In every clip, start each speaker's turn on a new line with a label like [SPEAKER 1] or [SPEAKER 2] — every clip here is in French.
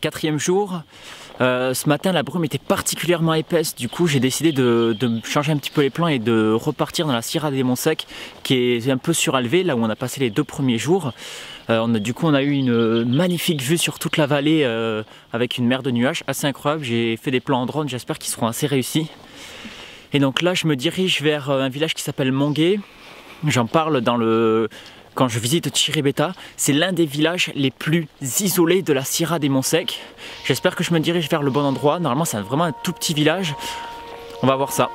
[SPEAKER 1] 4e jour. Ce matin la brume était particulièrement épaisse, du coup j'ai décidé de changer un petit peu les plans et de repartir dans la Sierra des Monts Secs qui est un peu surélevée, là où on a passé les 2 premiers jours. Du coup on a eu une magnifique vue sur toute la vallée avec une mer de nuages assez incroyable. J'ai fait des plans en drone, j'espère qu'ils seront assez réussis. Et donc là je me dirige vers un village qui s'appelle Mongué. J'en parle quand je visite Chiribeta. C'est l'un des villages les plus isolés de la Sierra des Monts Secs. J'espère que je me dirige vers le bon endroit. Normalement c'est vraiment un tout petit village. On va voir ça.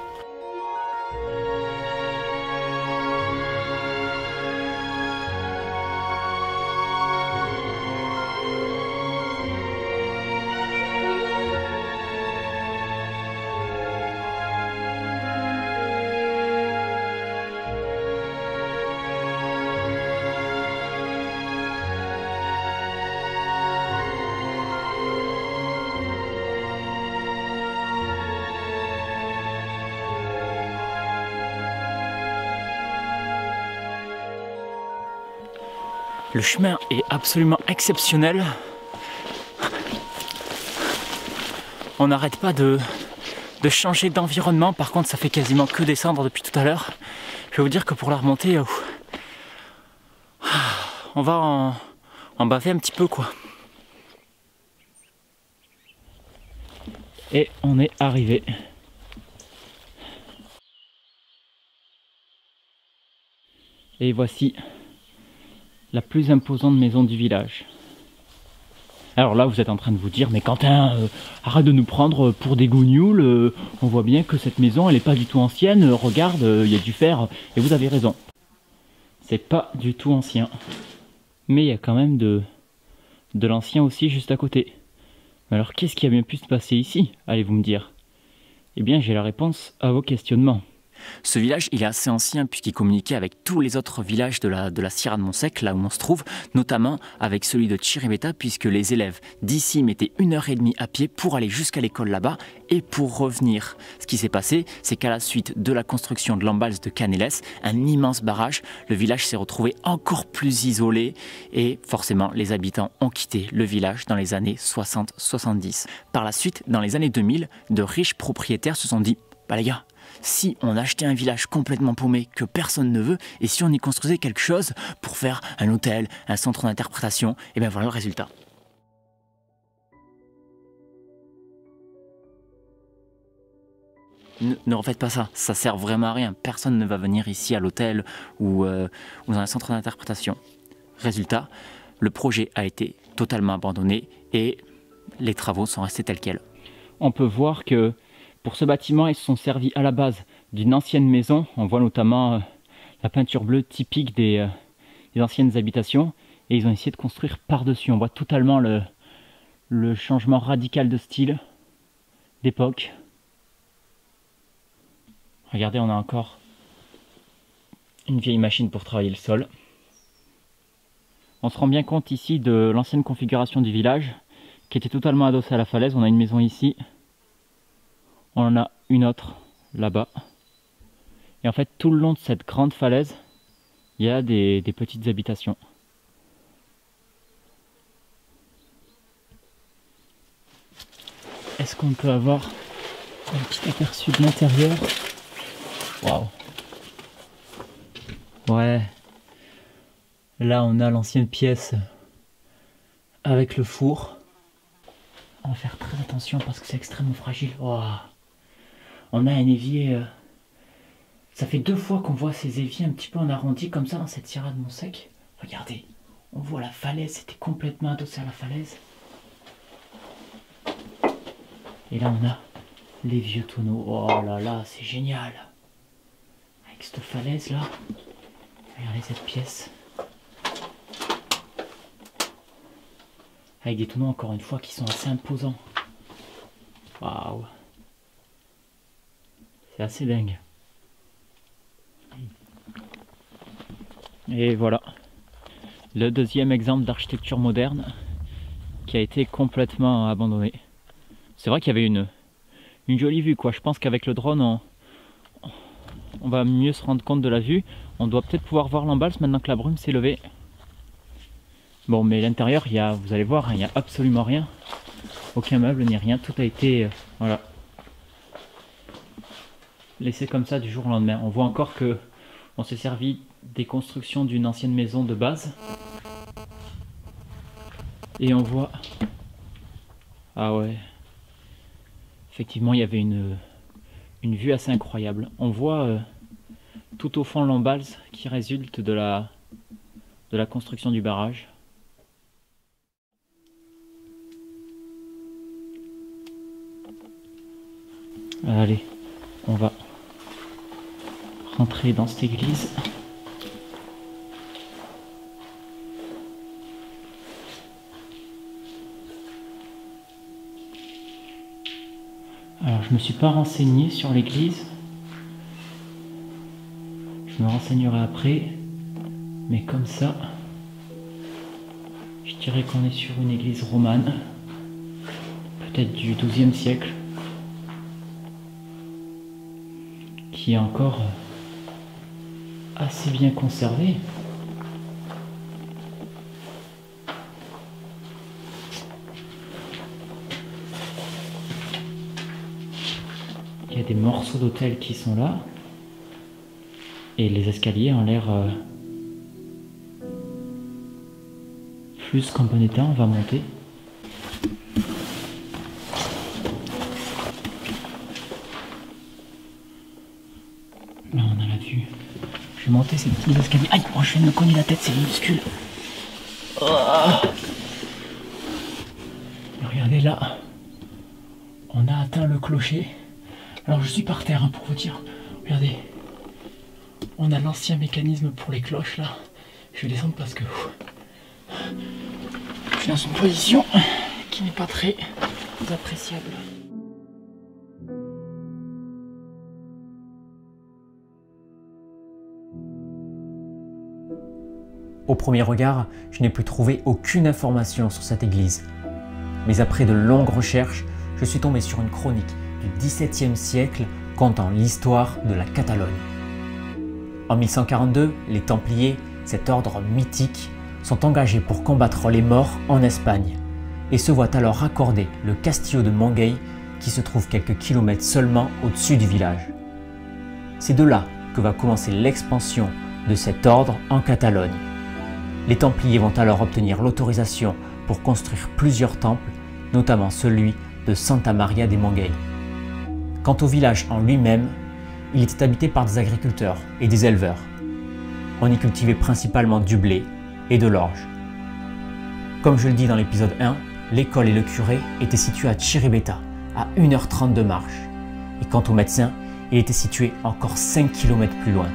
[SPEAKER 1] Le chemin est absolument exceptionnel. On n'arrête pas de changer d'environnement. Par contre, ça fait quasiment que descendre depuis tout à l'heure. Je vais vous dire que pour la remontée, on va en baver un petit peu, quoi. Et on est arrivé. Et voici la plus imposante maison du village. Alors là vous êtes en train de vous dire, mais Quentin, arrête de nous prendre pour des gougnoules, on voit bien que cette maison elle est pas du tout ancienne, regarde, il y a du fer, et vous avez raison. C'est pas du tout ancien. Mais il y a quand même de l'ancien aussi juste à côté. Alors qu'est-ce qui a bien pu se passer ici, allez-vous me dire? Eh bien j'ai la réponse à vos questionnements. Ce village il est assez ancien puisqu'il communiquait avec tous les autres villages de la Sierra de Monts Secs, là où on se trouve, notamment avec celui de Chiribeta, puisque les élèves d'ici mettaient 1h30 à pied pour aller jusqu'à l'école là-bas et pour revenir. Ce qui s'est passé, c'est qu'à la suite de la construction de l'embalse de Caneles, un immense barrage, le village s'est retrouvé encore plus isolé et forcément les habitants ont quitté le village dans les années 60-70. Par la suite, dans les années 2000, de riches propriétaires se sont dit « Bah les gars, si on achetait un village complètement paumé que personne ne veut, et si on y construisait quelque chose pour faire un hôtel, un centre d'interprétation, et bien voilà le résultat. » Ne refaites pas ça, ça sert vraiment à rien. Personne ne va venir ici à l'hôtel ou dans un centre d'interprétation. Résultat, le projet a été totalement abandonné et les travaux sont restés tels quels. On peut voir que pour ce bâtiment, ils se sont servis à la base d'une ancienne maison. On voit notamment la peinture bleue typique des anciennes habitations. Et ils ont essayé de construire par-dessus. On voit totalement le changement radical de style, d'époque. Regardez, on a encore une vieille machine pour travailler le sol. On se rend bien compte ici de l'ancienne configuration du village, qui était totalement adossée à la falaise. On a une maison ici. On en a une autre là-bas. Et en fait, tout le long de cette grande falaise, il y a des petites habitations. Est-ce qu'on peut avoir un petit aperçu de l'intérieur? Waouh! Ouais. Là, on a l'ancienne pièce avec le four. On va faire très attention parce que c'est extrêmement fragile. Wow. On a un évier, ça fait 2 fois qu'on voit ces éviers un petit peu en arrondi comme ça dans cette Sierra de Monts Secs. Regardez, on voit la falaise, c'était complètement adossé à la falaise. Et là on a les vieux tonneaux. Oh là là, c'est génial. Avec cette falaise là, regardez cette pièce. Avec des tonneaux encore une fois qui sont assez imposants. Waouh. C'est assez dingue. Et voilà. Le deuxième exemple d'architecture moderne qui a été complètement abandonné. C'est vrai qu'il y avait une jolie vue, quoi. Je pense qu'avec le drone, on va mieux se rendre compte de la vue. On doit peut-être pouvoir voir l'embalse maintenant que la brume s'est levée. Bon, mais l'intérieur, vous allez voir, il n'y a absolument rien. aucun meuble ni rien, tout a été voilà, laissé comme ça du jour au lendemain. On voit encore que on s'est servi des constructions d'une ancienne maison de base. Et on voit... Ah ouais. Effectivement, il y avait une vue assez incroyable. On voit tout au fond l'embalse qui résulte de la construction du barrage. Allez, on va rentrer dans cette église. Alors, je me suis pas renseigné sur l'église. Je me renseignerai après. Mais comme ça, je dirais qu'on est sur une église romane. Peut-être du XIIe siècle. Qui est encore assez bien conservée. Il y a des morceaux d'autel qui sont là. Et les escaliers ont l'air plus qu'en bon état. On va monter. Là on a la vue. Je vais monter ces petits escaliers. Aïe, oh, je viens de me cogner la tête, c'est minuscule. Oh. Regardez là. On a atteint le clocher. Alors je suis par terre hein, pour vous dire. Regardez. On a l'ancien mécanisme pour les cloches là. Je vais descendre parce que je suis dans une position qui n'est pas très appréciable.
[SPEAKER 2] Au premier regard, je n'ai pu trouver aucune information sur cette église. Mais après de longues recherches, je suis tombé sur une chronique du XVIIe siècle contant l'histoire de la Catalogne. En 1142, les Templiers, cet ordre mythique, sont engagés pour combattre les morts en Espagne et se voient alors accorder le Castillo de Montgey qui se trouve quelques kilomètres seulement au-dessus du village. C'est de là que va commencer l'expansion de cet ordre en Catalogne. Les Templiers vont alors obtenir l'autorisation pour construire plusieurs temples, notamment celui de Santa Maria de Montgey. Quant au village en lui-même, il était habité par des agriculteurs et des éleveurs. On y cultivait principalement du blé et de l'orge. Comme je le dis dans l'épisode 1, l'école et le curé étaient situés à Chiribeta, à 1h30 de marche. Et quant au médecin, il était situé encore 5 km plus loin.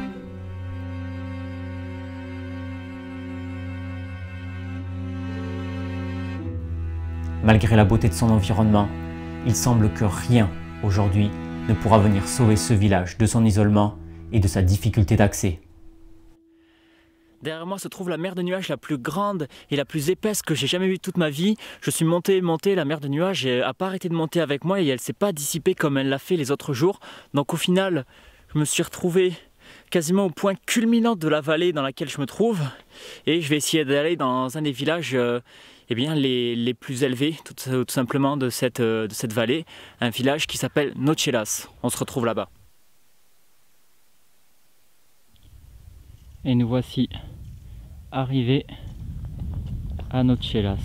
[SPEAKER 2] Malgré la beauté de son environnement, il semble que rien, aujourd'hui, ne pourra venir sauver ce village de son isolement et de sa difficulté d'accès.
[SPEAKER 1] Derrière moi se trouve la mer de nuages la plus grande et la plus épaisse que j'ai jamais vue toute ma vie. Je suis monté, la mer de nuages n'a pas arrêté de monter avec moi et elle ne s'est pas dissipée comme elle l'a fait les autres jours. Donc au final, je me suis retrouvé quasiment au point culminant de la vallée dans laquelle je me trouve. Et je vais essayer d'aller dans un des villages les plus élevés tout simplement de cette vallée. Un village qui s'appelle Nochelas. On se retrouve là-bas. Et nous voici arrivés à Nochelas.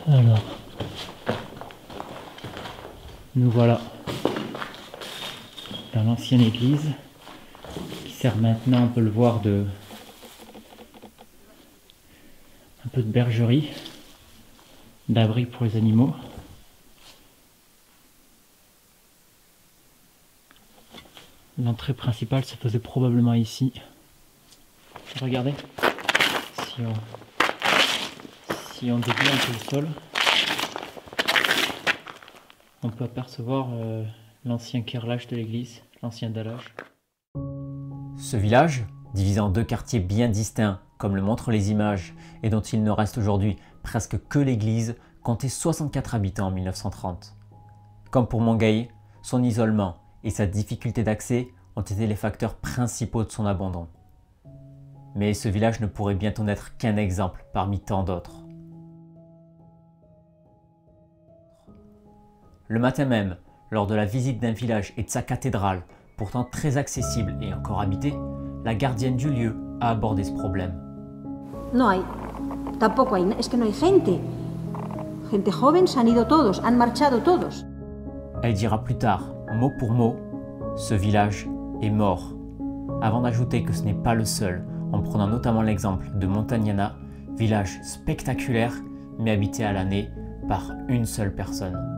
[SPEAKER 1] Alors, nous voilà dans l'ancienne église qui sert maintenant, on peut le voir, un peu de bergerie, d'abri pour les animaux. L'entrée principale se faisait probablement ici. Regardez, si on dévie un peu le sol, on peut apercevoir l'ancien carrelage de l'église, l'ancien dallage.
[SPEAKER 2] Ce village, divisé en deux quartiers bien distincts, comme le montrent les images, et dont il ne reste aujourd'hui presque que l'église, comptait 64 habitants en 1930. Comme pour Montgey, son isolement et sa difficulté d'accès ont été les facteurs principaux de son abandon. Mais ce village ne pourrait bientôt n'être qu'un exemple parmi tant d'autres. Le matin même, lors de la visite d'un village et de sa cathédrale, pourtant très accessible et encore habitée, la gardienne du lieu a abordé ce problème.
[SPEAKER 3] No hay, tampoco hay, es que no hay gente. Gente joven se han ido todos, han marchado todos.
[SPEAKER 2] Elle dira plus tard, mot pour mot, ce village est mort, avant d'ajouter que ce n'est pas le seul, en prenant notamment l'exemple de Montagnana, village spectaculaire mais habité à l'année par une seule personne.